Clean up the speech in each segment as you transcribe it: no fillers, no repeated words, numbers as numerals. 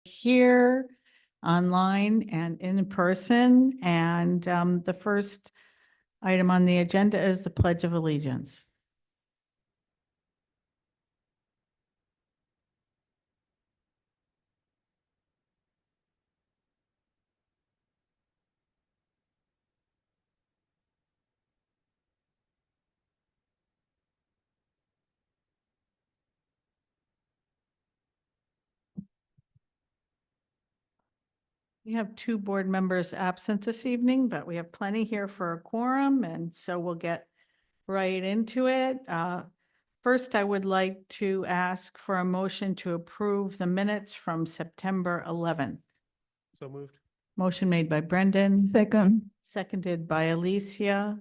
here, online, and in person. And the first item on the agenda is the Pledge of Allegiance. We have two board members absent this evening, but we have plenty here for a quorum, and so we'll get right into it. First, I would like to ask for a motion to approve the minutes from September 11th. So moved. Motion made by Brendan. Second. Seconded by Alicia.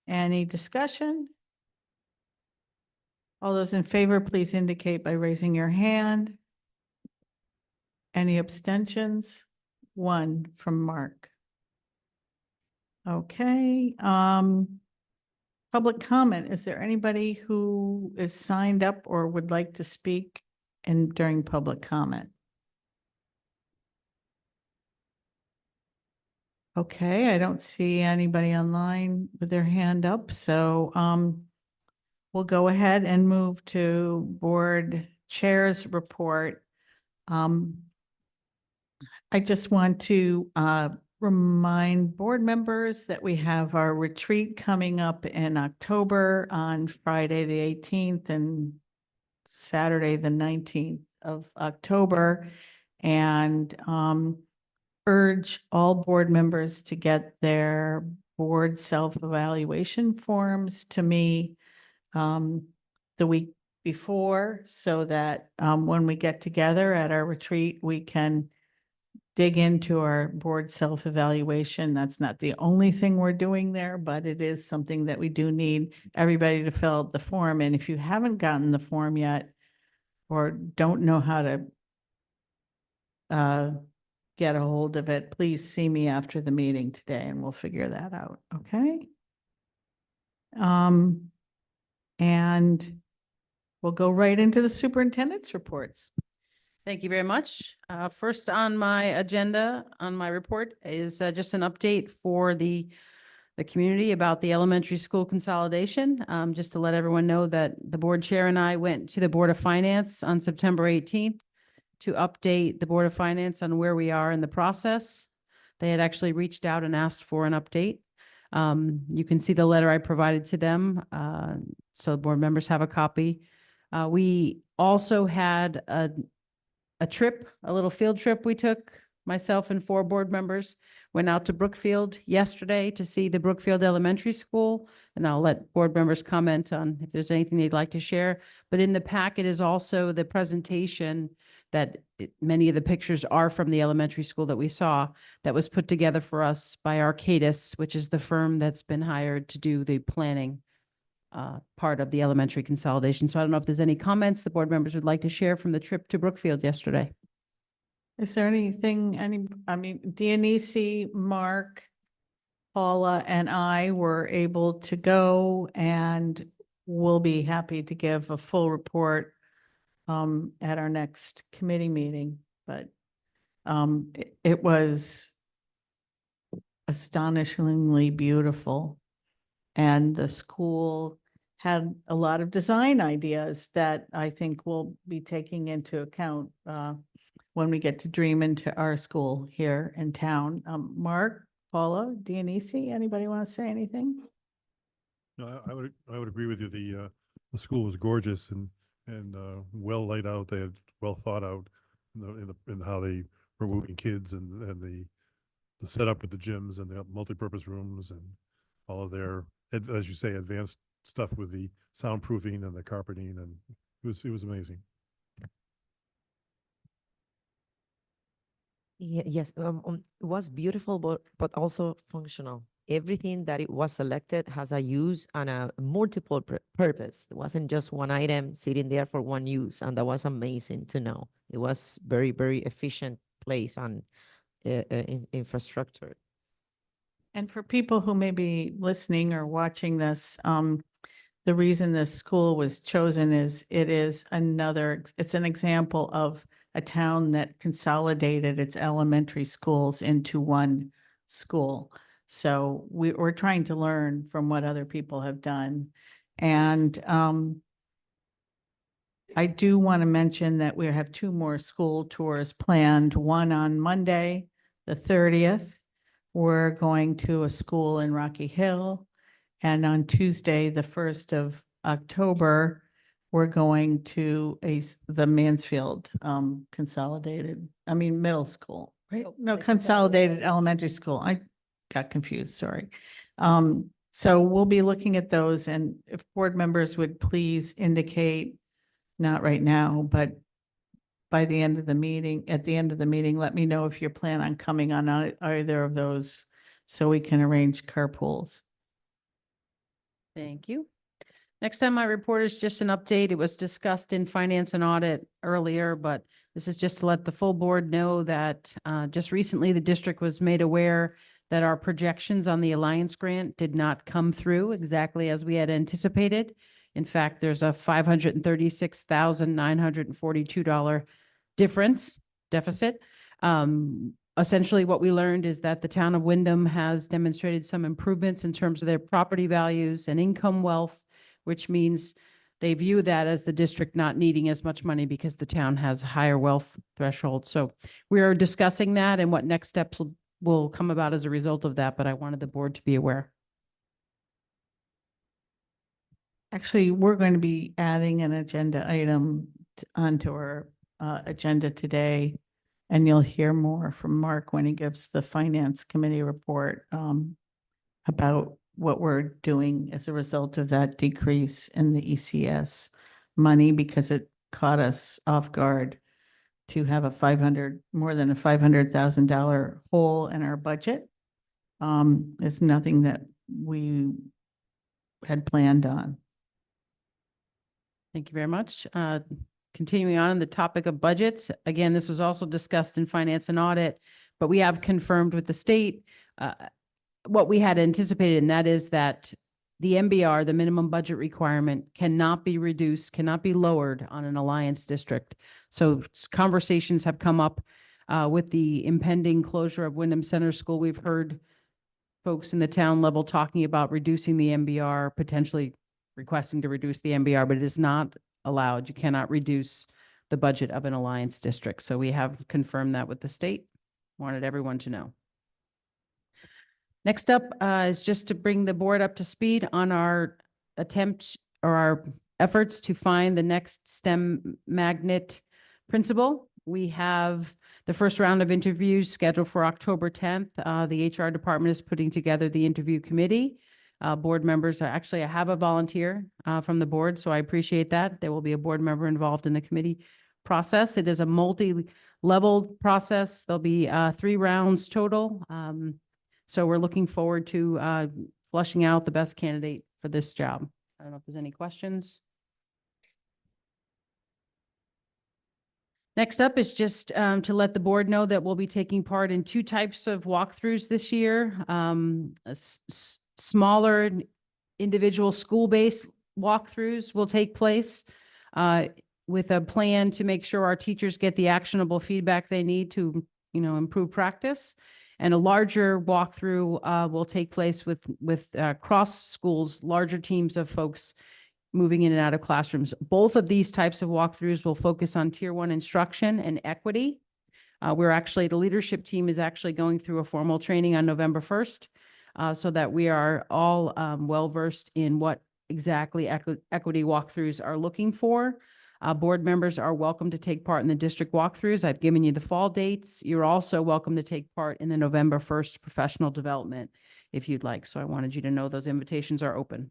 Any discussion? All those in favor, please indicate by raising your hand. Any abstentions? One from Mark. Okay, public comment. Is there anybody who is signed up or would like to speak during public comment? Okay, I don't see anybody online with their hand up, so we'll go ahead and move to board chair's report. I just want to remind board members that we have our retreat coming up in October on Friday, the 18th and Saturday, the 19th of October. And urge all board members to get their board self-evaluation forms to me the week before, so that when we get together at our retreat, we can dig into our board self-evaluation. That's not the only thing we're doing there, but it is something that we do need everybody to fill out the form. And if you haven't gotten the form yet or don't know how to get a hold of it, please see me after the meeting today and we'll figure that out. Okay. And we'll go right into the superintendent's reports. Thank you very much. First on my agenda, on my report, is just an update for the community about the elementary school consolidation. Just to let everyone know that the board chair and I went to the Board of Finance on September 18th to update the Board of Finance on where we are in the process. They had actually reached out and asked for an update. You can see the letter I provided to them, so board members have a copy. We also had a trip, a little field trip we took, myself and 4 board members, went out to Brookfield yesterday to see the Brookfield Elementary School, and I'll let board members comment on if there's anything they'd like to share. But in the packet is also the presentation that many of the pictures are from the elementary school that we saw, that was put together for us by Arcadis, which is the firm that's been hired to do the planning part of the elementary consolidation. So I don't know if there's any comments the board members would like to share from the trip to Brookfield yesterday. Is there anything, Dionisi, Mark, Paula, and I were able to go, and we'll be happy to give a full report at our next committee meeting. But it was astonishingly beautiful. And the school had a lot of design ideas that I think we'll be taking into account when we get to dream into our school here in town. Mark, Paula, Dionisi, anybody want to say anything? No, I would agree with you. The school was gorgeous and well laid out. They had well thought out in how they were moving kids and the setup with the gyms and the multipurpose rooms and all of their, as you say, advanced stuff with the soundproofing and the carpeting, and it was amazing. Yes, it was beautiful, but also functional. Everything that it was selected has a use and a multiple purpose. It wasn't just one item sitting there for one use, and that was amazing to know. It was very, very efficient place and infrastructure. And for people who may be listening or watching this, the reason this school was chosen is it's an example of a town that consolidated its elementary schools into one school. So we're trying to learn from what other people have done. And I do want to mention that we have 2 more school tours planned, one on Monday, the 30th. We're going to a school in Rocky Hill. And on Tuesday, the 1st of October, we're going to the Mansfield middle school, right? Oh, No, like consolidated elementary school. I got confused, sorry. So we'll be looking at those, and if board members would please indicate, not right now, but by the end of the meeting, at the end of the meeting, let me know if you plan on coming on either of those so we can arrange carpools. Thank you. Next time my report is just an update. It was discussed in finance and audit earlier, but this is just to let the full board know that just recently the district was made aware that our projections on the Alliance grant did not come through exactly as we had anticipated. In fact, there's a $536,942 deficit. Essentially, what we learned is that the town of Windham has demonstrated some improvements in terms of their property values and income wealth, which means they view that as the district not needing as much money because the town has a higher wealth threshold. So we are discussing that and what next steps will come about as a result of that, but I wanted the board to be aware. Actually, we're going to be adding an agenda item onto our agenda today. And you'll hear more from Mark when he gives the finance committee report about what we're doing as a result of that decrease in the ECS money, because it caught us off guard to have more than a $500,000 hole in our budget. It's nothing that we had planned on. Thank you very much. Continuing on the topic of budgets, again, this was also discussed in finance and audit, but we have confirmed with the state what we had anticipated, and that is that the MBR, the minimum budget requirement, cannot be reduced, cannot be lowered on an alliance district. So conversations have come up with the impending closure of Windham Center School. We've heard folks in the town level talking about reducing the MBR, potentially requesting to reduce the MBR, but it is not allowed. You cannot reduce the budget of an alliance district. So we have confirmed that with the state. Wanted everyone to know. Next up is just to bring the board up to speed on our attempt or our efforts to find the next STEM magnet principal. We have the first round of interviews scheduled for October 10th. The HR department is putting together the interview committee. Board members I have a volunteer from the board, so I appreciate that. There will be a board member involved in the committee process. It is a multi-level process. There'll be 3 rounds total. So we're looking forward to flushing out the best candidate for this job. I don't know if there's any questions. Next up is just to let the board know that we'll be taking part in 2 types of walkthroughs this year. Smaller individual school-based walkthroughs will take place with a plan to make sure our teachers get the actionable feedback they need to, improve practice. And a larger walkthrough will take place with cross schools, larger teams of folks moving in and out of classrooms. Both of these types of walkthroughs will focus on Tier 1 instruction and equity. The leadership team is actually going through a formal training on November 1st so that we are all well-versed in what exactly equity walkthroughs are looking for. Board members are welcome to take part in the district walkthroughs. I've given you the fall dates. You're also welcome to take part in the November 1st professional development if you'd like. So I wanted you to know those invitations are open.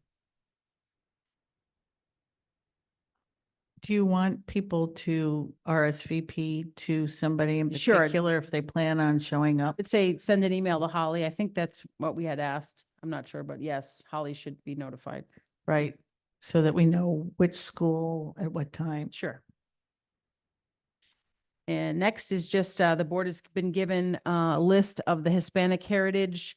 Do you want people to RSVP to somebody in Sure. particular if they plan on showing up? I'd say send an email to Holly. I think that's what we had asked. I'm not sure, but yes, Holly should be notified. Right, so that we know which school at what time. Sure. And next is just the board has been given a list of the Hispanic Heritage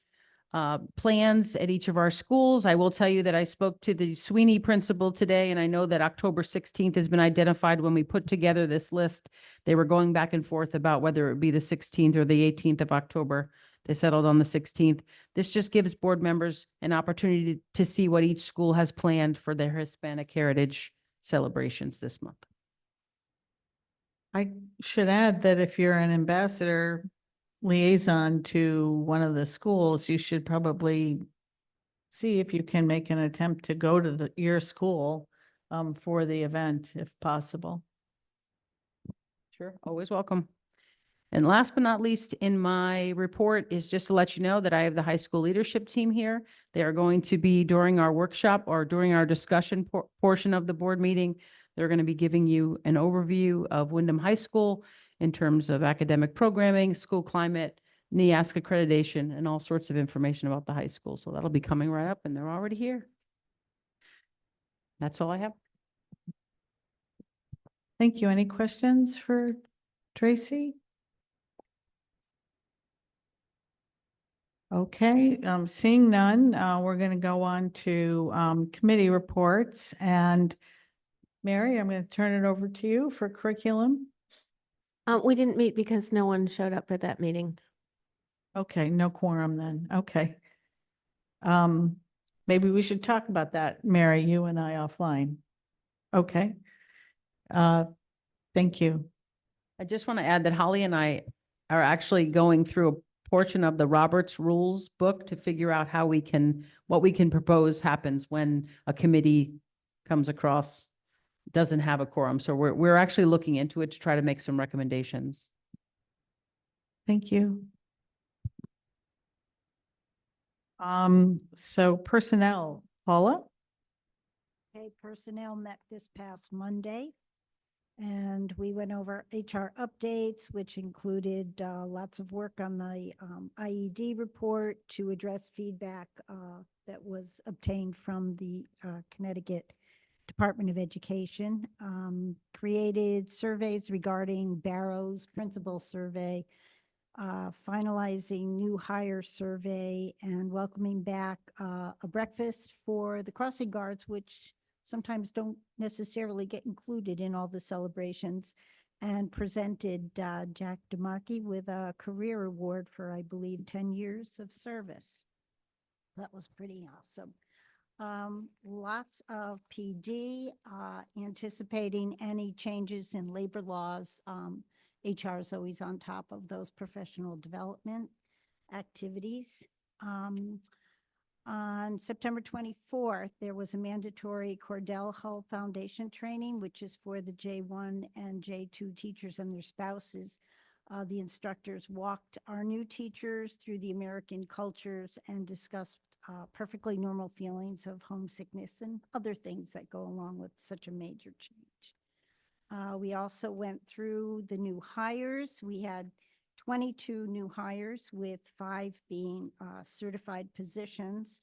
plans at each of our schools. I will tell you that I spoke to the Sweeney principal today, and I know that October 16th has been identified when we put together this list. They were going back and forth about whether it would be the 16th or the 18th of October. They settled on the 16th. This just gives board members an opportunity to see what each school has planned for their Hispanic heritage celebrations this month. I should add that if you're an ambassador liaison to one of the schools, you should probably see if you can make an attempt to go to your school for the event if possible. Sure, always welcome. And last but not least in my report is just to let you know that I have the high school leadership team here. They are going to be during our workshop or during our discussion portion of the board meeting. They're going to be giving you an overview of Windham High School in terms of academic programming, school climate, NEASC accreditation, and all sorts of information about the high school. So that'll be coming right up, and they're already here. That's all I have. Thank you. Any questions for Tracy? Okay, seeing none, we're going to go on to committee reports. And Mary, I'm going to turn it over to you for curriculum. We didn't meet because no one showed up for that meeting. Okay, no quorum then. Okay. Maybe we should talk about that, Mary, you and I offline. Okay. Thank you. I just want to add that Holly and I are actually going through a portion of the Roberts Rules book to figure out how we can, what we can propose happens when a committee comes across, doesn't have a quorum. So we're actually looking into it to try to make some recommendations. Thank you. So personnel, Paula? Okay, personnel met this past Monday, and we went over HR updates, which included lots of work on the IED report to address feedback that was obtained from the Connecticut Department of Education. Created surveys regarding Barrow's principal survey, finalizing new hire survey, and welcoming back a breakfast for the crossing guards, which sometimes don't necessarily get included in all the celebrations, and presented Jack DeMarchi with a career award for, I believe, 10 years of service. That was pretty awesome. Lots of PD, anticipating any changes in labor laws. HR is always on top of those professional development activities. On September 24th, there was a mandatory Cordell Hull Foundation training, which is for the J1 and J2 teachers and their spouses. The instructors walked our new teachers through the American cultures and discussed perfectly normal feelings of homesickness and other things that go along with such a major change. We also went through the new hires. We had 22 new hires, with 5 being certified positions.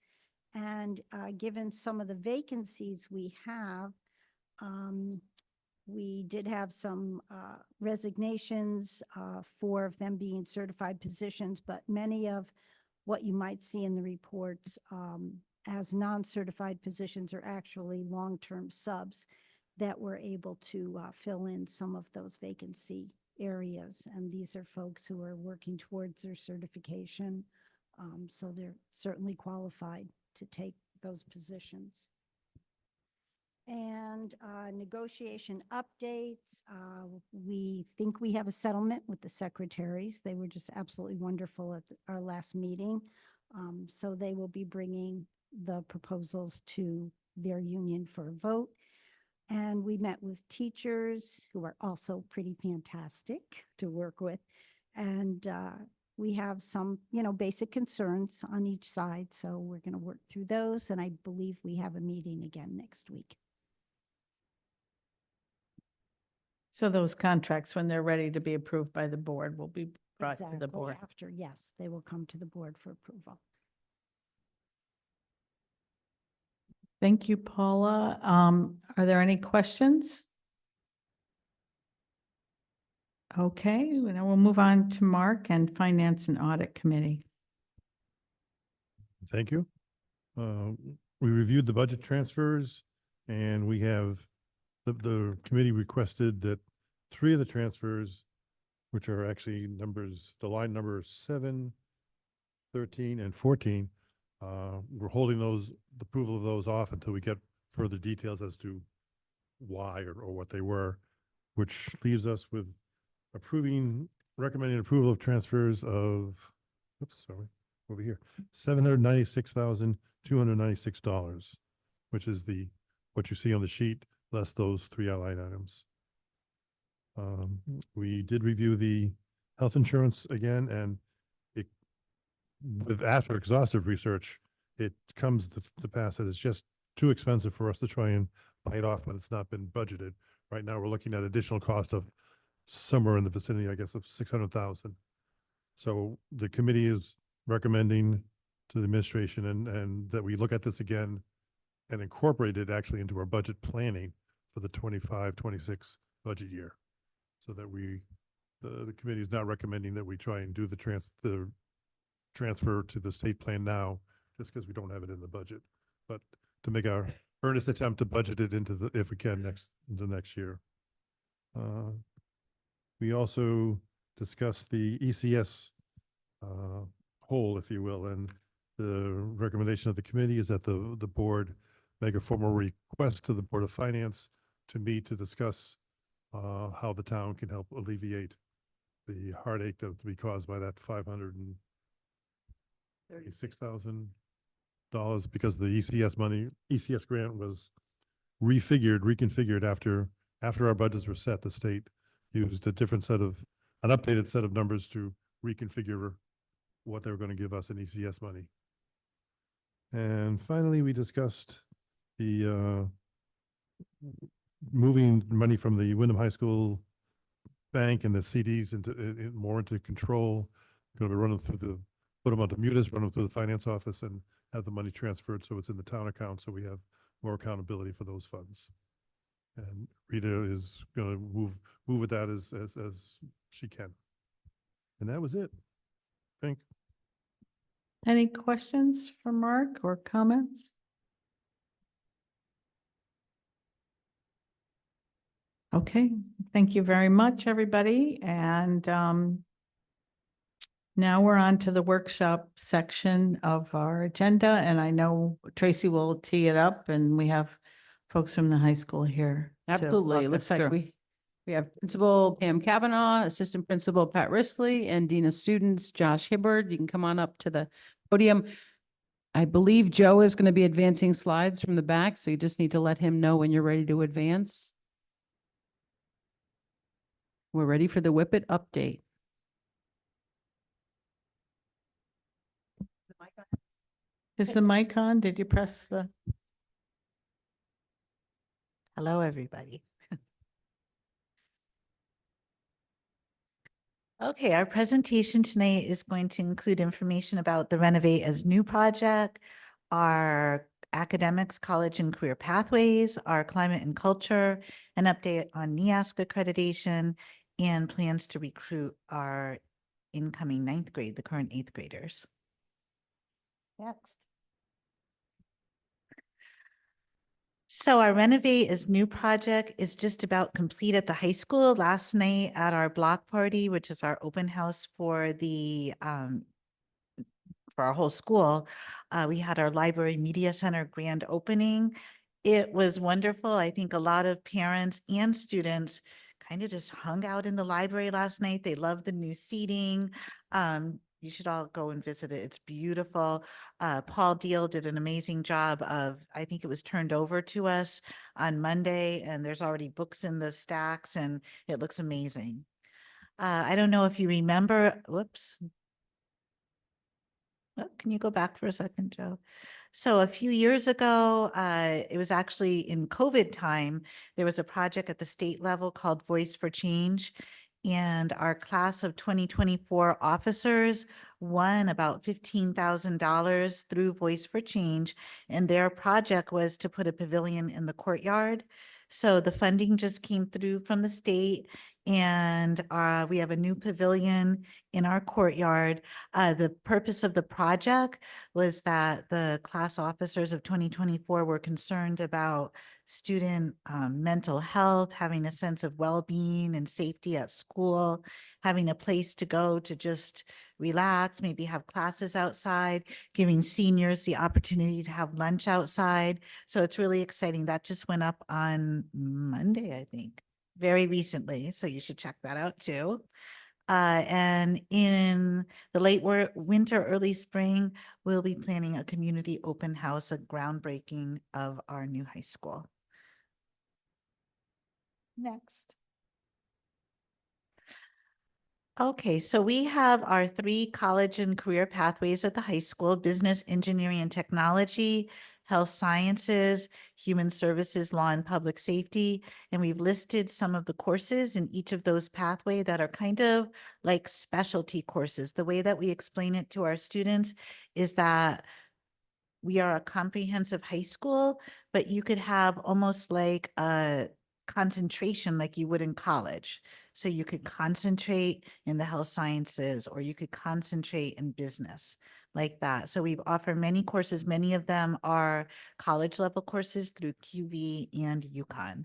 And given some of the vacancies we have, we did have some resignations, 4 of them being certified positions, but many of what you might see in the reports as non-certified positions are actually long-term subs that were able to fill in some of those vacancy areas. And these are folks who are working towards their certification. So they're certainly qualified to take those positions. And negotiation updates. We think we have a settlement with the secretaries. They were just absolutely wonderful at our last meeting. So they will be bringing the proposals to their union for a vote. And we met with teachers who are also pretty fantastic to work with. And we have some, basic concerns on each side. So we're going to work through those. And I believe we have a meeting again next week. So those contracts, when they're ready to be approved by the board, will be brought to the Exactly. board. After, yes, they will come to the board for approval. Thank you, Paula. Are there any questions? Okay, now we'll move on to Mark and Finance and Audit Committee. Thank you. We reviewed the budget transfers and we have, the committee requested that 3 of the transfers, which are actually numbers, the line number 7, 13, and 14, we're holding those, the approval of those off until we get further details as to why or what they were, which leaves us with recommending approval of transfers of, oops, sorry, over here, $796,296, which is what you see on the sheet, less those 3 line items. We did review the health insurance again, and after exhaustive research, it comes to pass that it's just too expensive for us to try and bite off when it's not been budgeted. Right now, we're looking at additional cost of somewhere in the vicinity, I guess, of 600,000. So the committee is recommending to the administration and that we look at this again and incorporate it actually into our budget planning for the 25-26 budget year. So that the committee is not recommending that we try and do the transfer to the state plan now, just because we don't have it in the budget, but to make our earnest attempt to budget it into if we can, the next year. We also discussed the ECS hole, if you will, and the recommendation of the committee is that the board make a formal request to the Board of Finance to meet to discuss how the town can help alleviate the heartache that would be caused by that $536,000, because the ECS grant was reconfigured after our budgets were set. The state used an updated set of numbers to reconfigure what they were going to give us in ECS money. And finally, we discussed the moving money from the Windham High School bank and the CDs more into control. Going to be put them onto munis, run them through the finance office, and have the money transferred so it's in the town account, so we have more accountability for those funds. And Rita is going to move with that as she can. And that was it. Any questions for Mark or comments? Okay, thank you very much, everybody. And now we're on to the workshop section of our agenda, and I know Tracy will tee it up, and we have folks from the high school here. to Absolutely. walk It us looks like through. we have Principal Pam Kavanaugh, Assistant Principal Pat Risley, and Dean of Students Josh Hibbard. You can come on up to the podium. I believe Joe is going to be advancing slides from the back, so you just need to let him know when you're ready to advance. We're ready for the Whippet update. Is the mic on? Did you press the? Hello, everybody. Okay, our presentation tonight is going to include information about the Renovate as New project, our academics, college and career pathways, our climate and culture, an update on NEASC accreditation, and plans to recruit our incoming 9th grade, the current 8th graders. Next. So our Renovate as New project is just about complete at the high school. Last night at our block party, which is our open house for the for our whole school, we had our library media center grand opening. It was wonderful. I think a lot of parents and students kind of just hung out in the library last night. They loved the new seating. You should all go and visit it. It's beautiful. Paul Deal did an amazing job I think it was turned over to us on Monday, and there's already books in the stacks, and it looks amazing. I don't know if you remember, whoops. Oh, can you go back for a second, Joe? So a few years ago, it was actually in COVID time, there was a project at the state level called Voice for Change. And our class of 2024 officers won about $15,000 through Voice for Change. And their project was to put a pavilion in the courtyard. So the funding just came through from the state, And we have a new pavilion in our courtyard. The purpose of the project was that the class officers of 2024 were concerned about student mental health, having a sense of well-being and safety at school, having a place to go to just relax, maybe have classes outside, giving seniors the opportunity to have lunch outside. So it's really exciting. That just went up on Monday, I think, very recently. So you should check that out too. And in the late winter, early spring, we'll be planning a community open house, a groundbreaking of our new high school. Next. Okay, so we have our 3 college and career pathways at the high school: business, engineering, and technology, health sciences, human services, law, and public safety. And we've listed some of the courses in each of those pathways that are kind of like specialty courses. The way that we explain it to our students is that we are a comprehensive high school, but you could have almost like a concentration like you would in college. So you could concentrate in the health sciences, or you could concentrate in business like that. So we've offered many courses. Many of them are college level courses through QV and UConn.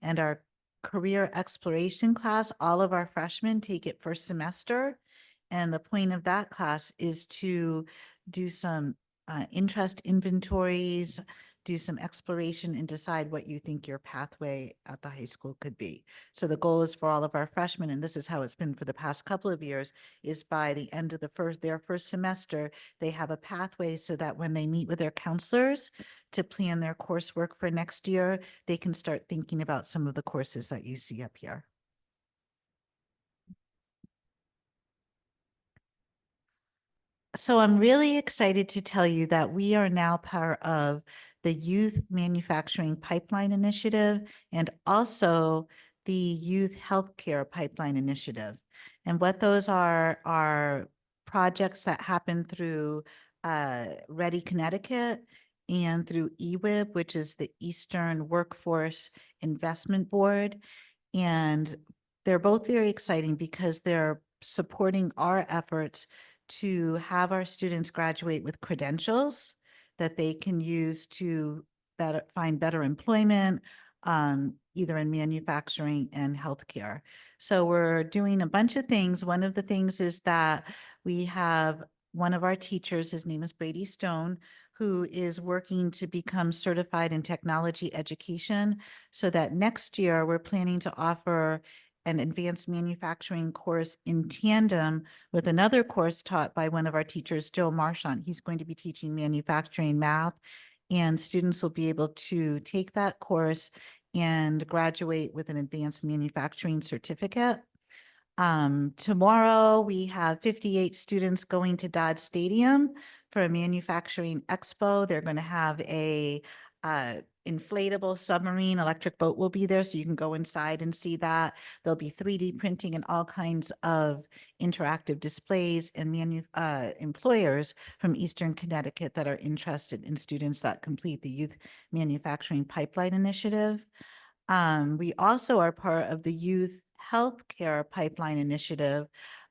And our career exploration class, all of our freshmen take it first semester. And the point of that class is to do some interest inventories, do some exploration, and decide what you think your pathway at the high school could be. So the goal is for all of our freshmen, and this is how it's been for the past couple of years, is by the end of their first semester, they have a pathway so that when they meet with their counselors to plan their coursework for next year, they can start thinking about some of the courses that you see up here. So I'm really excited to tell you that we are now part of the Youth Manufacturing Pipeline Initiative and also the Youth Healthcare Pipeline Initiative. And what those are projects that happen through Ready, Connecticut, and through EWIB, which is the Eastern Workforce Investment Board. And they're both very exciting because they're supporting our efforts to have our students graduate with credentials that they can use to find better employment, either in manufacturing and healthcare. So we're doing a bunch of things. One of the things is that we have one of our teachers, his name is Brady Stone, who is working to become certified in technology education, so that next year we're planning to offer an advanced manufacturing course in tandem with another course taught by one of our teachers, Joe Marchant. He's going to be teaching manufacturing math, and students will be able to take that course and graduate with an advanced manufacturing certificate. Tomorrow we have 58 students going to Dodge Stadium for a manufacturing expo. They're going to have a inflatable submarine electric boat will be there, so you can go inside and see that. There'll be 3D printing and all kinds of interactive displays, and employers from Eastern Connecticut that are interested in students that complete the Youth Manufacturing Pipeline Initiative. We also are part of the Youth Healthcare Pipeline Initiative.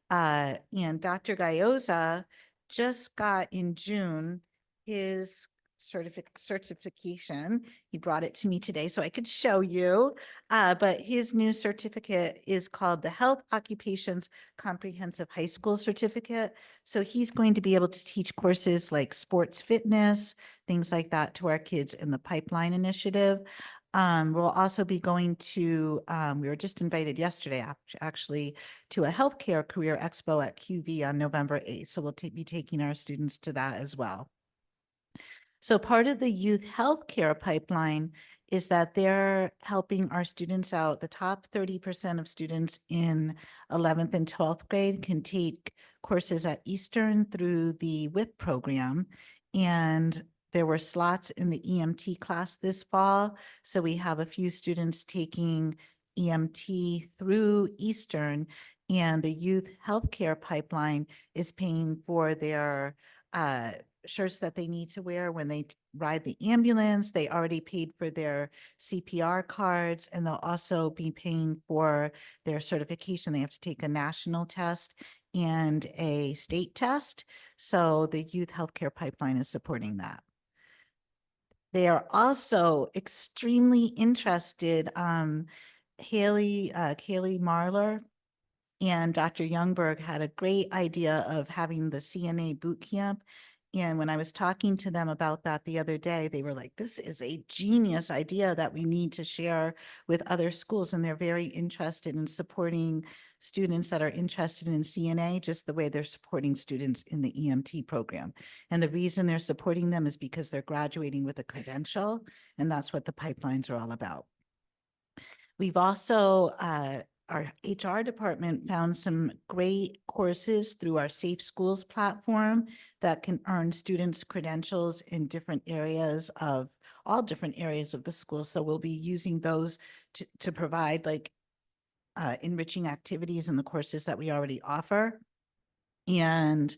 And Dr. Gayoza just got in June his certification. He brought it to me today so I could show you. But his new certificate is called the Health Occupations Comprehensive High School Certificate. So he's going to be able to teach courses like sports fitness, things like that to our kids in the Pipeline Initiative. We'll also be going to, we were just invited yesterday, actually, to a healthcare career expo at QV on November 8th. So we'll be taking our students to that as well. So part of the youth healthcare pipeline is that they're helping our students out. The top 30% of students in 11th and 12th grade can take courses at Eastern through the WIP program. And there were slots in the EMT class this fall. So we have a few students taking EMT through Eastern, and the youth healthcare pipeline is paying for their shirts that they need to wear when they ride the ambulance. They already paid for their CPR cards, and they'll also be paying for their certification. They have to take a national test and a state test. So the youth healthcare pipeline is supporting that. They are also extremely interested, Kaylee Marlar and Dr. Youngberg had a great idea of having the CNA boot camp. And when I was talking to them about that the other day, they were like, this is a genius idea that we need to share with other schools. And they're very interested in supporting students that are interested in CNA, just the way they're supporting students in the EMT program. And the reason they're supporting them is because they're graduating with a credential, and that's what the pipelines are all about. We've also, our HR department found some great courses through our Safe Schools platform that can earn students credentials in different areas of, all different areas of the school. So we'll be using those to provide like enriching activities in the courses that we already offer. And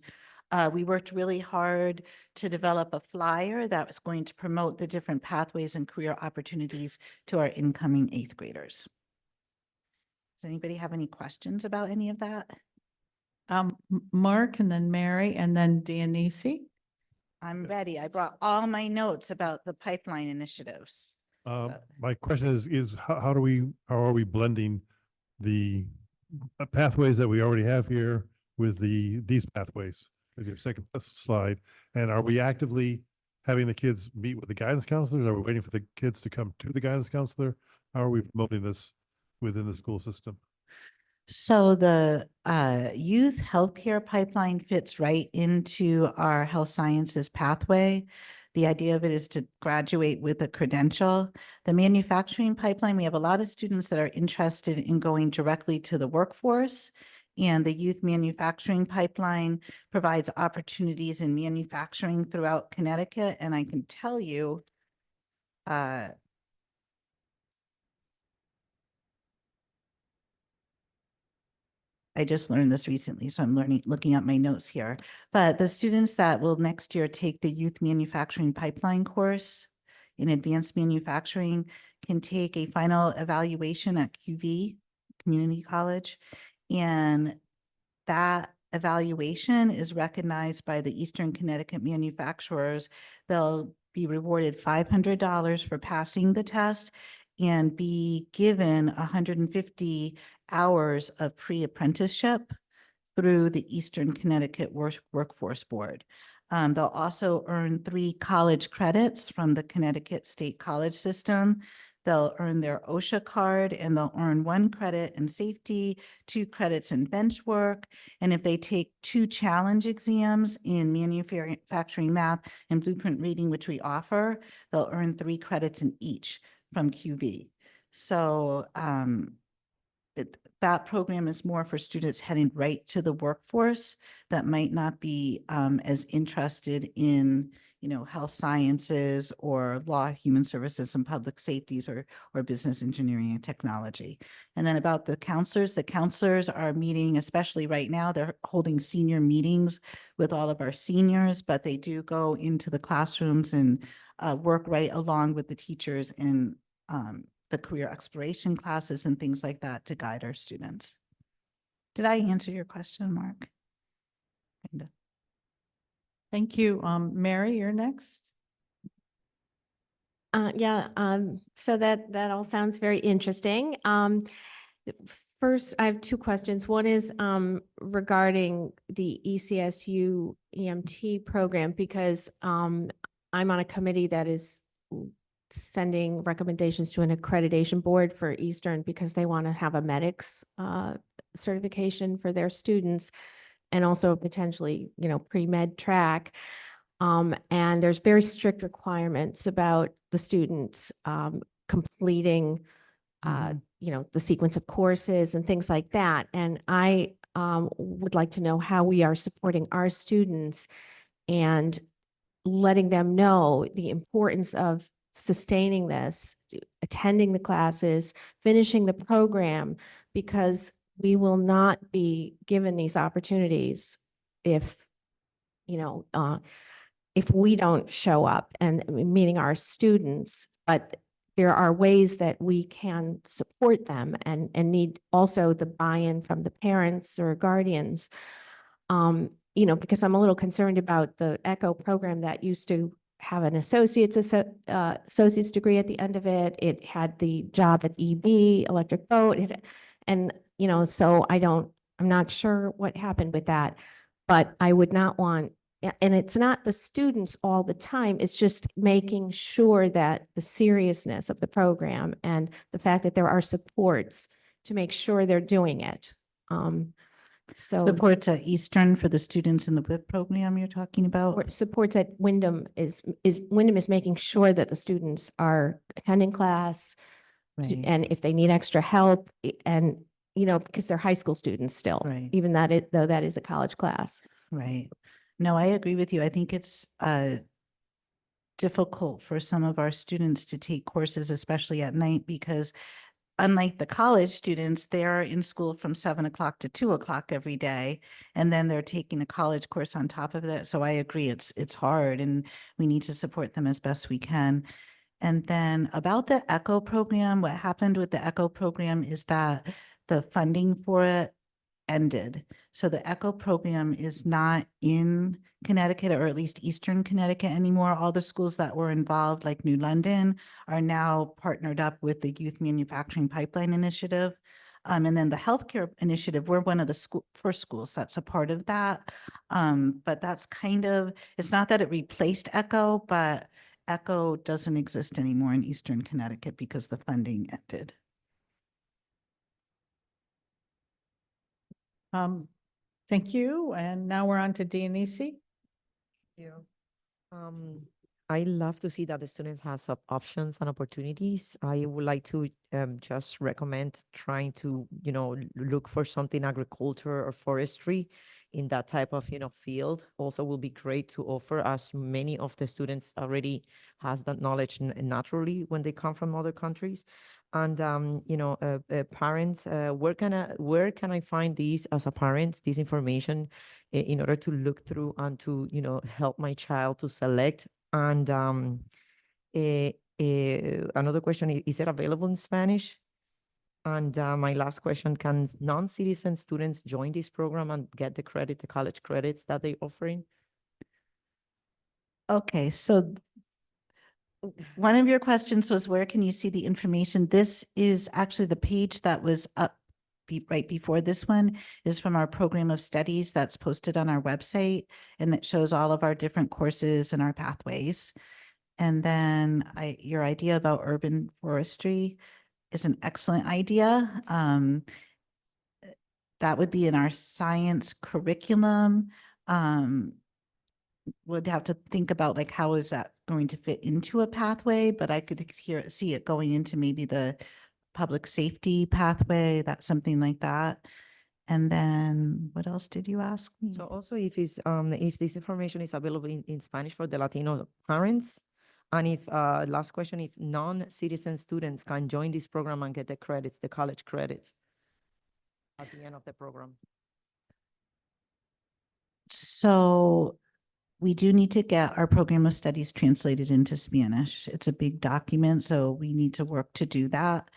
we worked really hard to develop a flyer that was going to promote the different pathways and career opportunities to our incoming 8th graders. Does anybody have any questions about any of that? Mark and then Mary and then Dionysi. I'm ready. I brought all my notes about the pipeline initiatives. So- My question is how are we blending the pathways that we already have here with these pathways? Is your second slide. And are we actively having the kids meet with the guidance counselors? Are we waiting for the kids to come to the guidance counselor? How are we promoting this within the school system? So the youth healthcare pipeline fits right into our health sciences pathway. The idea of it is to graduate with a credential. The manufacturing pipeline, we have a lot of students that are interested in going directly to the workforce. And the youth manufacturing pipeline provides opportunities in manufacturing throughout Connecticut. And I can tell you, I just learned this recently, so I'm looking at my notes here. But the students that will next year take the youth manufacturing pipeline course in advanced manufacturing can take a final evaluation at QV, Community College. And that evaluation is recognized by the Eastern Connecticut manufacturers. They'll be rewarded $500 for passing the test and be given 150 hours of pre-apprenticeship through the Eastern Connecticut Workforce Board. They'll also earn 3 college credits from the Connecticut State College System. They'll earn their OSHA card, and they'll earn 1 credit in safety, 2 credits in bench work. And if they take 2 challenge exams in manufacturing math and blueprint reading, which we offer, they'll earn 3 credits in each from QV. So that program is more for students heading right to the workforce that might not be as interested in, health sciences or law, human services, and public safeties, or business engineering and technology. And then about the counselors are meeting, especially right now, they're holding senior meetings with all of our seniors, but they do go into the classrooms and work right along with the teachers in the career exploration classes and things like that to guide our students. Did I answer your question, Mark? Kinda. Thank you. Mary, you're next. So that all sounds very interesting. First, I have 2 questions. One is regarding the ECSU EMT program, because I'm on a committee that is sending recommendations to an accreditation board for Eastern because they want to have a medics certification for their students, and also potentially, pre-med track. And there's very strict requirements about the students completing, the sequence of courses and things like that. And I would like to know how we are supporting our students and letting them know the importance of sustaining this, attending the classes, finishing the program, because we will not be given these opportunities if, if we don't show up and meaning our students, but there are ways that we can support them and need also the buy-in from the parents or guardians. Because I'm a little concerned about the ECHO program that used to have an associate's degree at the end of it. It had the job at EB, electric boat, and, so I'm not sure what happened with that, but I would not want, and it's not the students all the time, it's just making sure that the seriousness of the program and the fact that there are supports to make sure they're doing it. So Supports at Eastern for the students in the WIP program you're talking about? supports at Windham Windham is making sure that the students are attending class Right, and if they need extra help and, because they're high school students still, Right. even though that is a college class. right. No, I agree with you. I think it's difficult for some of our students to take courses, especially at night, because unlike the college students, they're in school from 7 o'clock to 2 o'clock every day. And then they're taking a college course on top of that. So I agree, it's hard and we need to support them as best we can. And then about the ECHO program, what happened with the ECHO program is that the funding for it ended. So the ECHO program is not in Connecticut, or at least Eastern Connecticut anymore. All the schools that were involved, like New London, are now partnered up with the Youth Manufacturing Pipeline Initiative. And then the healthcare initiative, we're one of the first schools that's a part of that. But that's it's not that it replaced ECHO, but ECHO doesn't exist anymore in Eastern Connecticut because the funding ended. Thank you. And now we're on to Denise. Yeah. I love to see that the students have some options and opportunities. I would like to just recommend trying to, look for something agriculture or forestry in that type of, field. Also will be great to offer, as many of the students already has that knowledge naturally when they come from other countries. And parents, where can I find these as a parent, this information, in order to look through and to help my child to select? And another question, is it available in Spanish? And my last question, can non-citizen students join this program and get the college credits that they're offering? Okay, so one of your questions was, where can you see the information? This is actually the page that was up right before this one is from our program of studies that's posted on our website, and that shows all of our different courses and our pathways. And then your idea about urban forestry is an excellent idea. That would be in our science curriculum. Would have to think about like, how is that going to fit into a pathway, but I could see it going into maybe the public safety pathway, that's something like that. And then what else did you ask me? So also if this information is available in Spanish for the Latino parents, and if last question, if non-citizen students can join this program and get the credits, the college credits at the end of the program. So we do need to get our program of studies translated into Spanish. It's a big document, so we need to work to do that.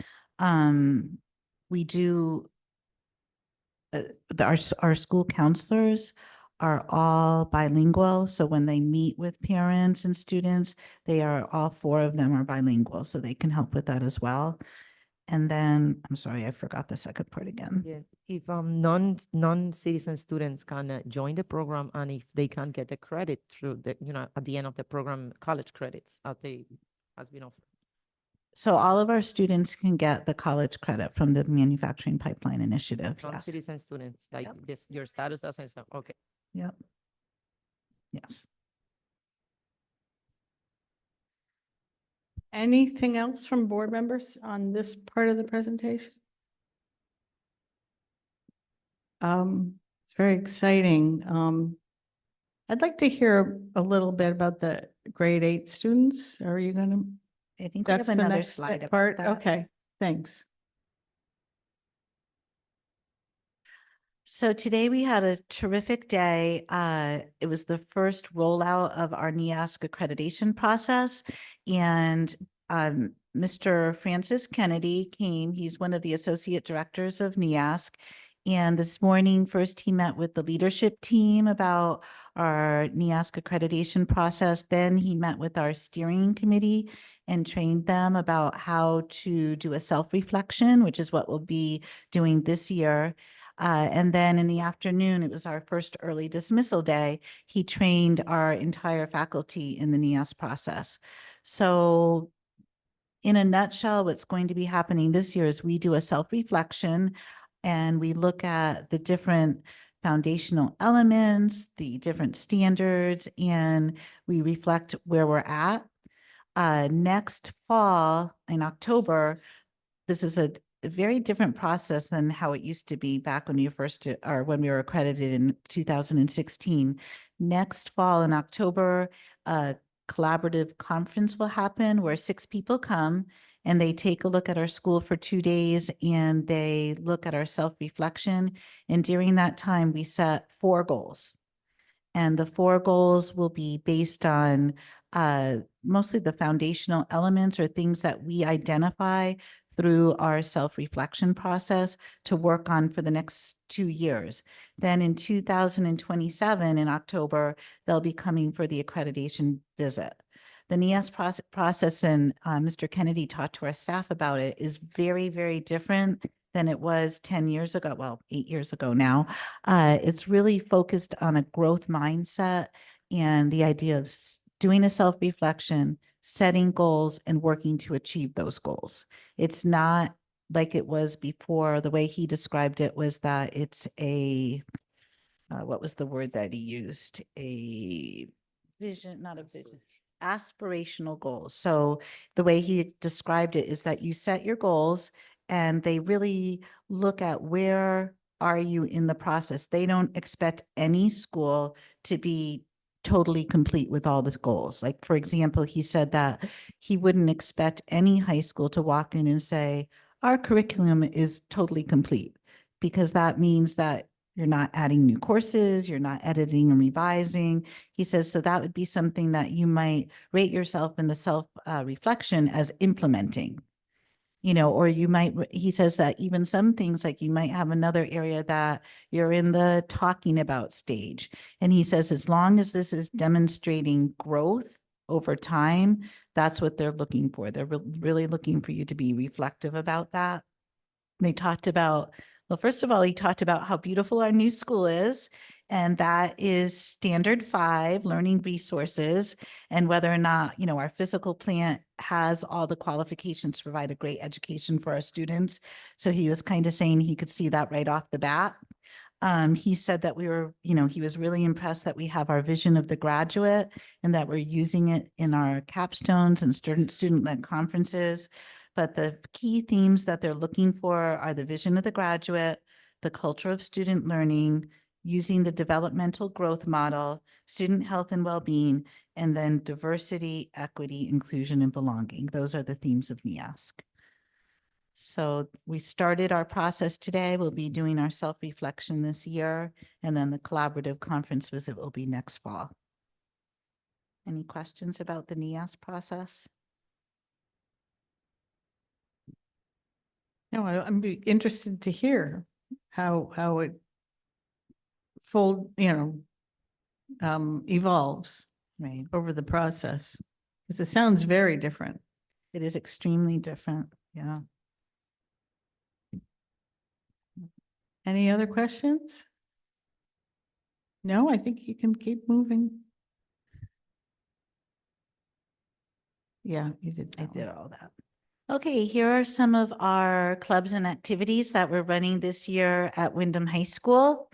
We do, our school counselors are all bilingual. So when they meet with parents and students, all 4 of them are bilingual, so they can help with that as well. And then, I'm sorry, I forgot the second part again. Yeah, if non-citizen students can join the program, and if they can get the credit through the, at the end of the program, college credits has been offered. So all of our students can get the college credit from the Manufacturing Pipeline Initiative. Yes. Non-citizen students, like Yep. this, your status doesn't say, okay. Yep. Yes. Anything else from board members on this part of the presentation? It's very exciting. I'd like to hear a little bit about the grade 8 students. Are you going to? I think we have another slide about part. that. Okay, thanks. So today we had a terrific day. It was the first rollout of our NEASC accreditation process. And Mr. Francis Kennedy came. He's one of the associate directors of NEASC. And this morning, first he met with the leadership team about our NEASC accreditation process. Then he met with our steering committee and trained them about how to do a self-reflection, which is what we'll be doing this year. And then in the afternoon, it was our first early dismissal day. He trained our entire faculty in the NEAS process. So in a nutshell, what's going to be happening this year is we do a self-reflection and we look at the different foundational elements, the different standards, and we reflect where we're at. Next fall in October, this is a very different process than how it used to be back when when we were accredited in 2016. Next fall in October, a collaborative conference will happen where 6 people come and they take a look at our school for 2 days and they look at our self-reflection. And during that time, we set 4 goals. And the 4 goals will be based on mostly the foundational elements or things that we identify through our self-reflection process to work on for the next 2 years. Then in 2027, in October, they'll be coming for the accreditation visit. The NEAS process, and Mr. Kennedy talked to our staff about it, is very, very different than it was 10 years ago, well, 8 years ago now. It's really focused on a growth mindset and the idea of doing a self-reflection, setting goals, and working to achieve those goals. It's not like it was before. The way he described it was that it's what was the word that he used? A vision, not a vision, aspirational goals. So the way he described it is that you set your goals and they really look at where are you in the process. They don't expect any school to be totally complete with all the goals. Like, for example, he said that he wouldn't expect any high school to walk in and say, our curriculum is totally complete, because that means that you're not adding new courses, you're not editing and revising. He says, so that would be something that you might rate yourself in the self-reflection as implementing, or you might, he says that even some things, like you might have another area that you're in the talking about stage. And he says, as long as this is demonstrating growth over time, that's what they're looking for. They're really looking for you to be reflective about that. They talked about, well, first of all, he talked about how beautiful our new school is, and that is standard 5 learning resources, and whether or not, our physical plant has all the qualifications to provide a great education for our students. So he was kind of saying he could see that right off the bat. He said that we were, he was really impressed that we have our vision of the graduate and that we're using it in our capstones and student-led conferences. But the key themes that they're looking for are the vision of the graduate, the culture of student learning, using the developmental growth model, student health and well-being, and then diversity, equity, inclusion, and belonging. Those are the themes of NEASC. So we started our process today. We'll be doing our self-reflection this year, and then the collaborative conference visit will be next fall. Any questions about the NEAS process? No, I'm be interested to hear how it evolves Right. over the process, because it sounds very different. It is extremely different. Yeah. Any other questions? No, I think you can keep moving. Yeah, you did. I that did one. all that. Okay, here are some of our clubs and activities that we're running this year at Windham High School.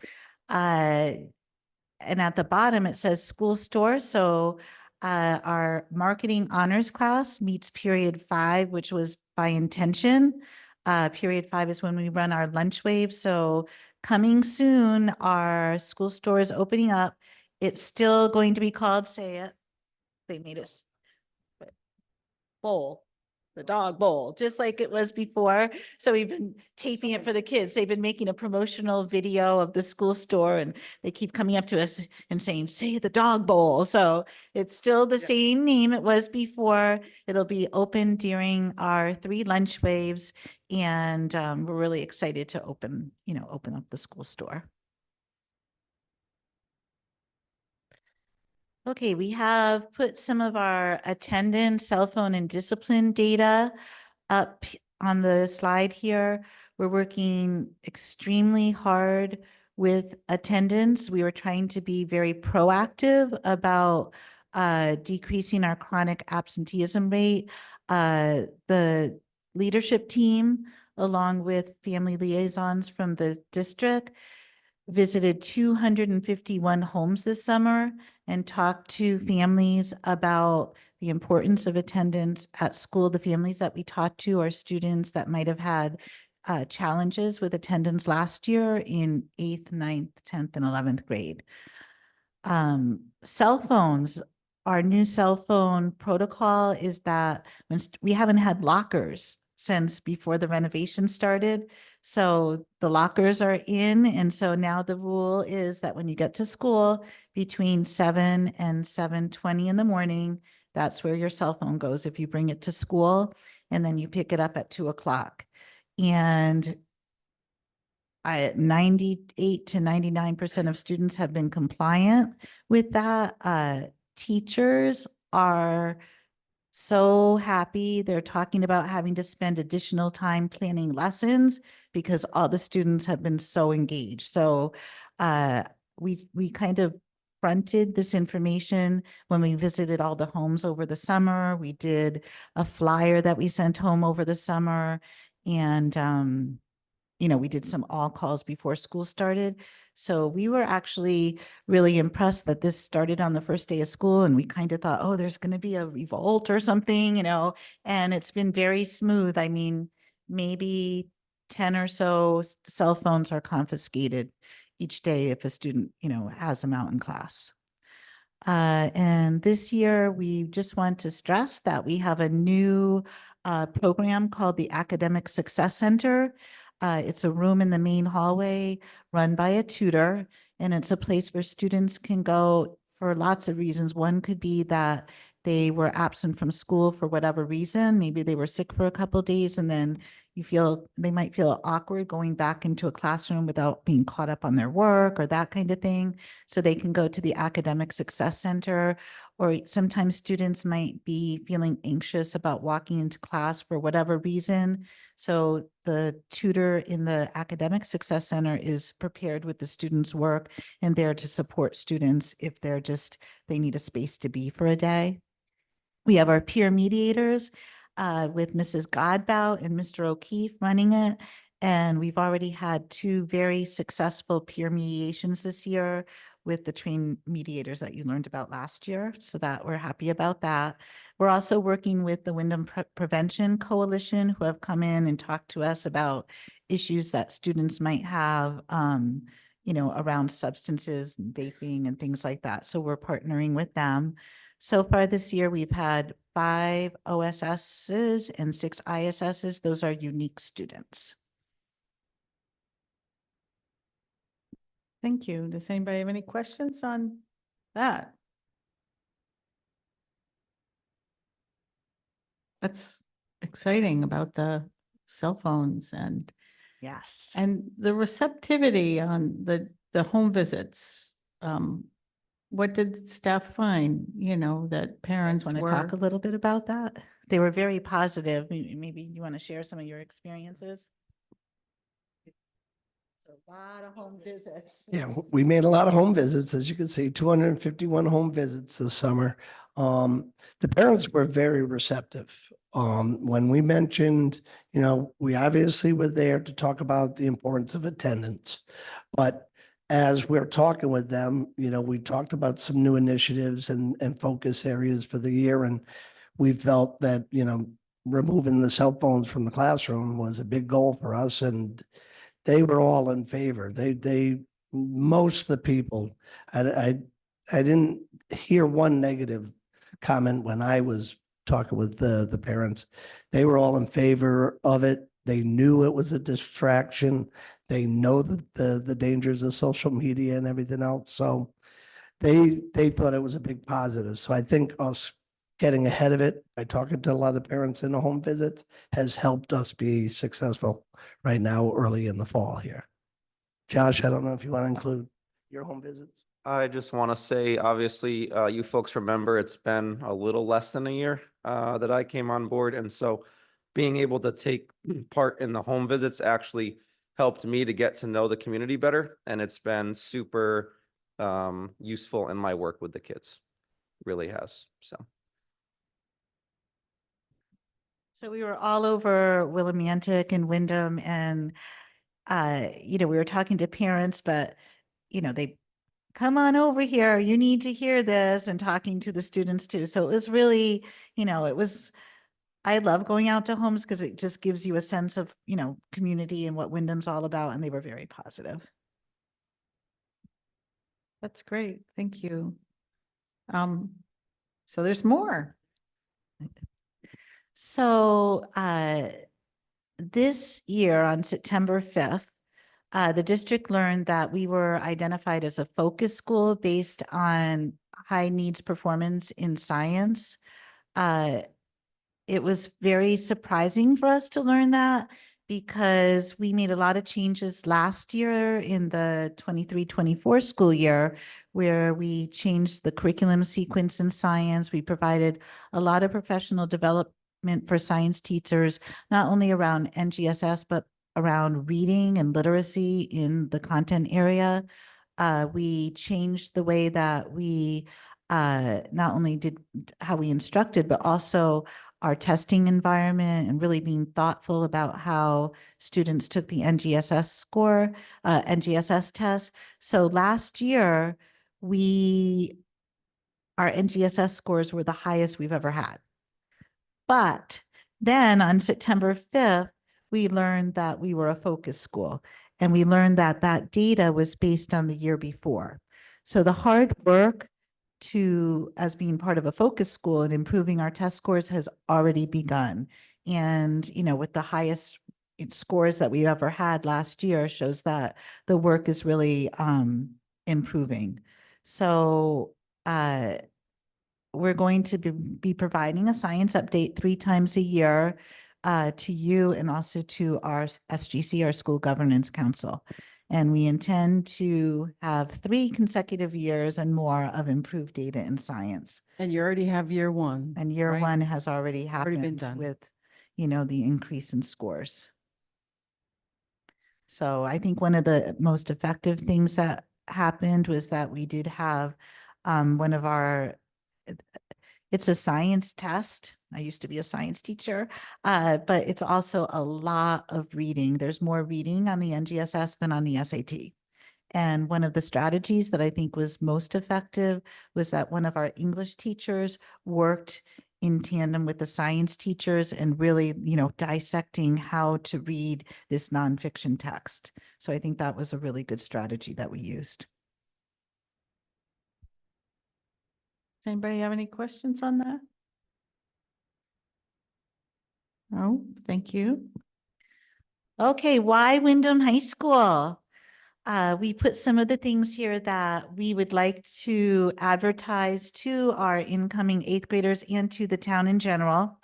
And at the bottom, it says school store. So our marketing honors class meets period 5, which was by intention. Period 5 is when we run our lunch wave. So coming soon, our school store is opening up. It's still going to be called, say it. They made us bowl. the dog bowl, just like it was before. So we've been taping it for the kids. They've been making a promotional video of the school store and they keep coming up to us and saying, say the dog bowl. So it's still the same name it was before. It'll be open during our 3 lunch waves. And we're really excited to open up the school store. Okay, we have put some of our attendance, cell phone and discipline data up on the slide here. We're working extremely hard with attendance. We were trying to be very proactive about decreasing our chronic absenteeism rate. The leadership team, along with family liaisons from the district, visited 251 homes this summer and talked to families about the importance of attendance at school. The families that we talked to are students that might have had challenges with attendance last year in 8th, 9th, 10th, and 11th grade. Cell phones, our new cell phone protocol is that we haven't had lockers since before the renovation started. So the lockers are in. And so now the rule is that when you get to school between 7 and 7:20 in the morning, that's where your cell phone goes if you bring it to school, and then you pick it up at 2:00. And 98 to 99% of students have been compliant with that. Teachers are so happy. They're talking about having to spend additional time planning lessons because all the students have been so engaged. So we kind of fronted this information when we visited all the homes over the summer. We did a flyer that we sent home over the summer, and we did some all calls before school started. So we were actually really impressed that this started on the first day of school, and we kind of thought, oh, there's going to be a revolt or something, and it's been very smooth. I mean, maybe 10 or so cell phones are confiscated each day if a student, has them out in class. And this year, we just want to stress that we have a new program called the Academic Success Center. It's a room in the main hallway run by a tutor, and it's a place where students can go for lots of reasons. One could be that they were absent from school for whatever reason. Maybe they were sick for a couple of days, and then they might feel awkward going back into a classroom without being caught up on their work or that kind of thing. So they can go to the Academic Success Center, or sometimes students might be feeling anxious about walking into class for whatever reason. So the tutor in the Academic Success Center is prepared with the students' work and there to support students if they need a space to be for a day. We have our peer mediators with Mrs. Godbout and Mr. O'Keefe running it. And we've already had 2 very successful peer mediations this year with the trained mediators that you learned about last year. So that we're happy about that. We're also working with the Windham Prevention Coalition, who have come in and talked to us about issues that students might have, around substances and vaping and things like that. So we're partnering with them. So far this year, we've had 5 OSSs and 6 ISSs. Those are unique students. Thank you. Does anybody have any questions on that? That's exciting about the cell phones and Yes. the receptivity on the home visits. What did staff find, that parents Want to were? talk a little bit about that? They were very positive. Maybe you want to share some of your experiences? A lot of home visits. Yeah, we made a lot of home visits, as you can see, 251 home visits this summer. The parents were very receptive. When we mentioned, we obviously were there to talk about the importance of attendance. But as we're talking with them, we talked about some new initiatives and focus areas for the year. And we felt that, removing the cell phones from the classroom was a big goal for us. And they were all in favor. Most of the people, I didn't hear one negative comment when I was talking with the parents. They were all in favor of it. They knew it was a distraction. They know the dangers of social media and everything else. So they thought it was a big positive. So I think us getting ahead of it by talking to a lot of parents in the home visits has helped us be successful right now, early in the fall here. Josh, I don't know if you want to include your home visits. I just want to say, obviously, you folks remember it's been a little less than a year that I came on board. And so being able to take part in the home visits actually helped me to get to know the community better. And it's been super useful in my work with the kids. Really has. So we were all over Willimantic and Windham and, we were talking to parents, but, they come on over here, you need to hear this, and talking to the students too. So it was really, I love going out to homes because it just gives you a sense of, community and what Wyndham's all about. And they were very positive. That's great. Thank you. So there's more. So this year on September 5th, the district learned that we were identified as a focus school based on high needs performance in science. It was very surprising for us to learn that because we made a lot of changes last year in the 23-24 school year where we changed the curriculum sequence in science. We provided a lot of professional development for science teachers, not only around NGSS, but around reading and literacy in the content area. We changed the way that we not only did how we instructed, but also our testing environment and really being thoughtful about how students took the NGSS test. So last year, our NGSS scores were the highest we've ever had. But then on September 5th, we learned that we were a focus school, and we learned that that data was based on the year before. So the hard work as being part of a focus school and improving our test scores has already begun. And, with the highest scores that we ever had last year shows that the work is really improving. So we're going to be providing a science update 3 times a year to you and also to our SGC, our School Governance Council. And we intend to have 3 consecutive years and more of improved data in science. And you already have year 1. And year right? 1 has already been happened done. with, the increase in scores. So I think one of the most effective things that happened was that we did have one of it's a science test. I used to be a science teacher, but it's also a lot of reading. There's more reading on the NGSS than on the SAT. And one of the strategies that I think was most effective was that one of our English teachers worked in tandem with the science teachers and really, dissecting how to read this nonfiction text. So I think that was a really good strategy that we used. Does anybody have any questions on that? No, thank you. Okay, why Windham High School? We put some of the things here that we would like to advertise to our incoming 8th graders and to the town in general.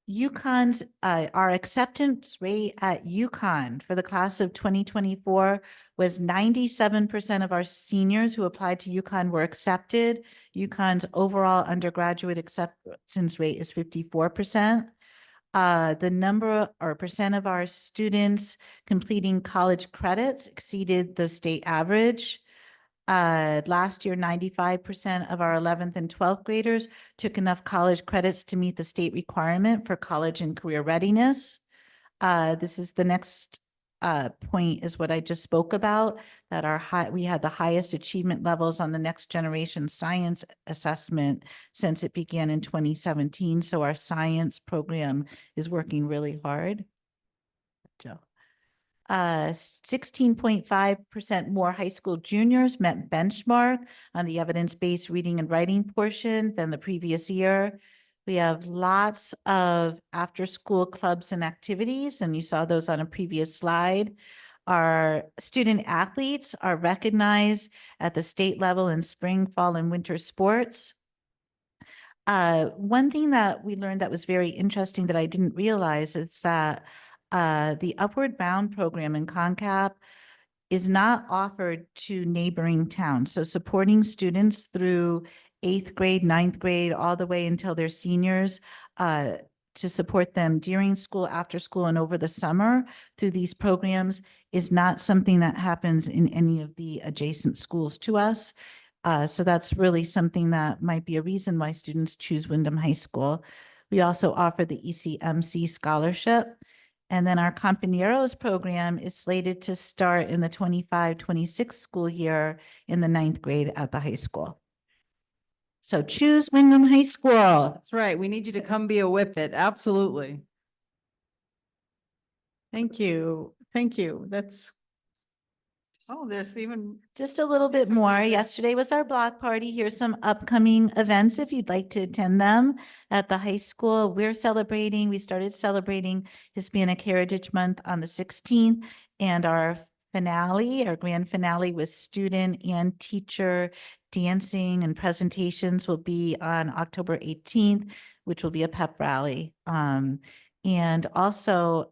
UConn's, our acceptance rate at UConn for the class of 2024 was 97% of our seniors who applied to UConn were accepted. UConn's overall undergraduate acceptance rate is 54%. The number or percent of our students completing college credits exceeded the state average. Last year, 95% of our 11th and 12th graders took enough college credits to meet the state requirement for college and career readiness. This is the next point is what I just spoke about, that we had the highest achievement levels on the next generation science assessment since it began in 2017. So our science program is working really hard. Joe. 16.5% more high school juniors met benchmark on the evidence-based reading and writing portion than the previous year. We have lots of after-school clubs and activities, and you saw those on a previous slide. Our student athletes are recognized at the state level in spring, fall, and winter sports. One thing that we learned that was very interesting that I didn't realize is that the Upward Bound program in CONCAP is not offered to neighboring towns. So supporting students through 8th grade, 9th grade, all the way until they're seniors, to support them during school, after school, and over the summer through these programs is not something that happens in any of the adjacent schools to us. So that's really something that might be a reason why students choose Windham High School. We also offer the ECMC scholarship. And then our Compañeros program is slated to start in the 25-26 school year in the 9th grade at the high school. So choose Windham High School. That's right. We need you to come be a whippet. Absolutely. Thank you. Thank you. That's, oh, there's even, Just a little bit more. Yesterday was our block party. Here's some upcoming events if you'd like to attend them at the high school. We started celebrating Hispanic Heritage Month on the 16th, and our grand finale with student and teacher dancing and presentations will be on October 18th, which will be a pep rally. And also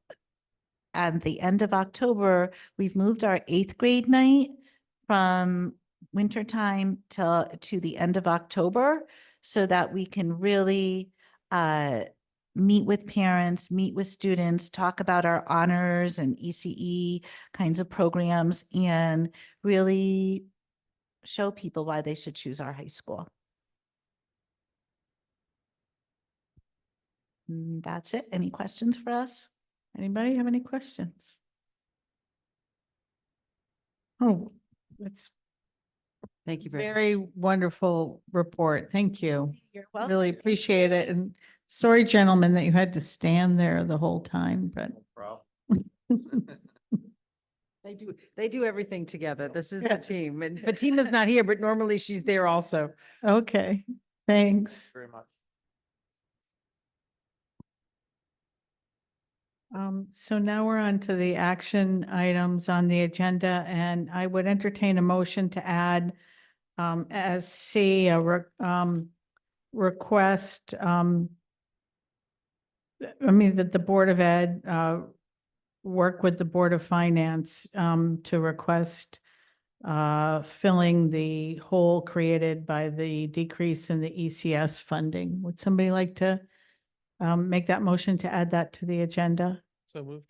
at the end of October, we've moved our 8th grade night from wintertime to the end of October so that we can really meet with parents, meet with students, talk about our honors and ECE kinds of programs, and really show people why they should choose our high school. That's it. Any questions for us? anybody have any questions? Oh, it's Thank you very much. very wonderful report. Thank you. You're welcome. Really appreciate it. And sorry, gentlemen, that you had to stand there the whole time, but They do everything together. This is the team. And Fatima's not here, but normally she's there also. okay, thanks. Very much. So now we're on to the action items on the agenda, and I would entertain a motion to add as C, request, that the Board of Ed work with the Board of Finance to request filling the hole created by the decrease in the ECS funding. Would somebody like to make that motion to add that to the agenda? So moved.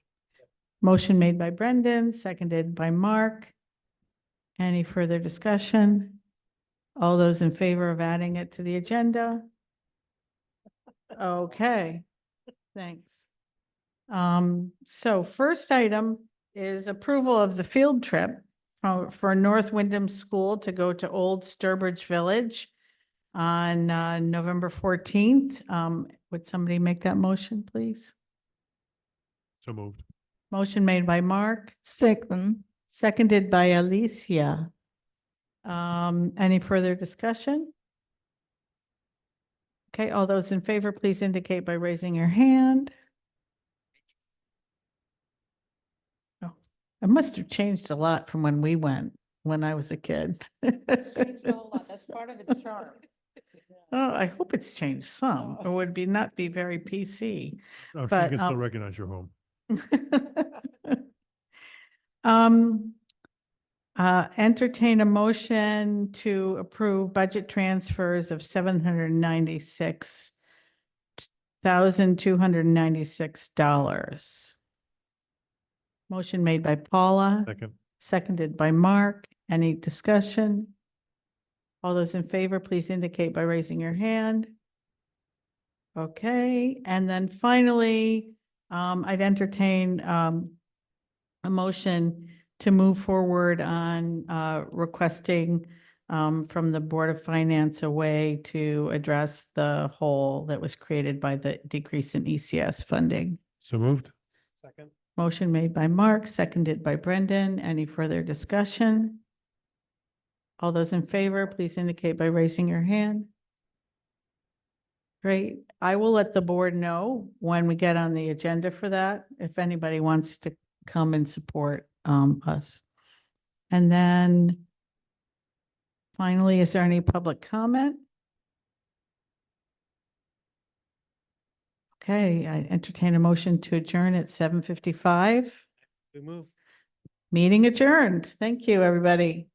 Motion made by Brendan, seconded by Mark. Any further discussion? All those in favor of adding it to the agenda? Okay, thanks. So first item is approval of the field trip for North Windham School to go to Old Sturbridge Village on November 14th. Would somebody make that motion, please? So moved. Motion made by Mark. Seconded by Alicia. Any further discussion? Okay, all those in favor, please indicate by raising your hand. Oh, it must have changed a lot from when we went, when I was a kid. That's part of its charm. Oh, I hope it's changed some. It would not be very PC. I'm sure you But, can still recognize your home. Entertain a motion to approve budget transfers of $796,296. Motion made by Paula, Second. seconded by Mark. Any discussion? All those in favor, please indicate by raising your hand. Okay, and then finally, I'd entertain a motion to move forward on requesting from the Board of Finance a way to address the hole that was created by the decrease in ECS funding. So moved. Second. Motion made by Mark, seconded by Brendan. Any further discussion? All those in favor, please indicate by raising your hand. Great. I will let the board know when we get on the agenda for that, if anybody wants to come and support us. And then finally, is there any public comment? Okay, I entertain a motion to adjourn at 7:55. We move. Meeting adjourned. Thank you, everybody.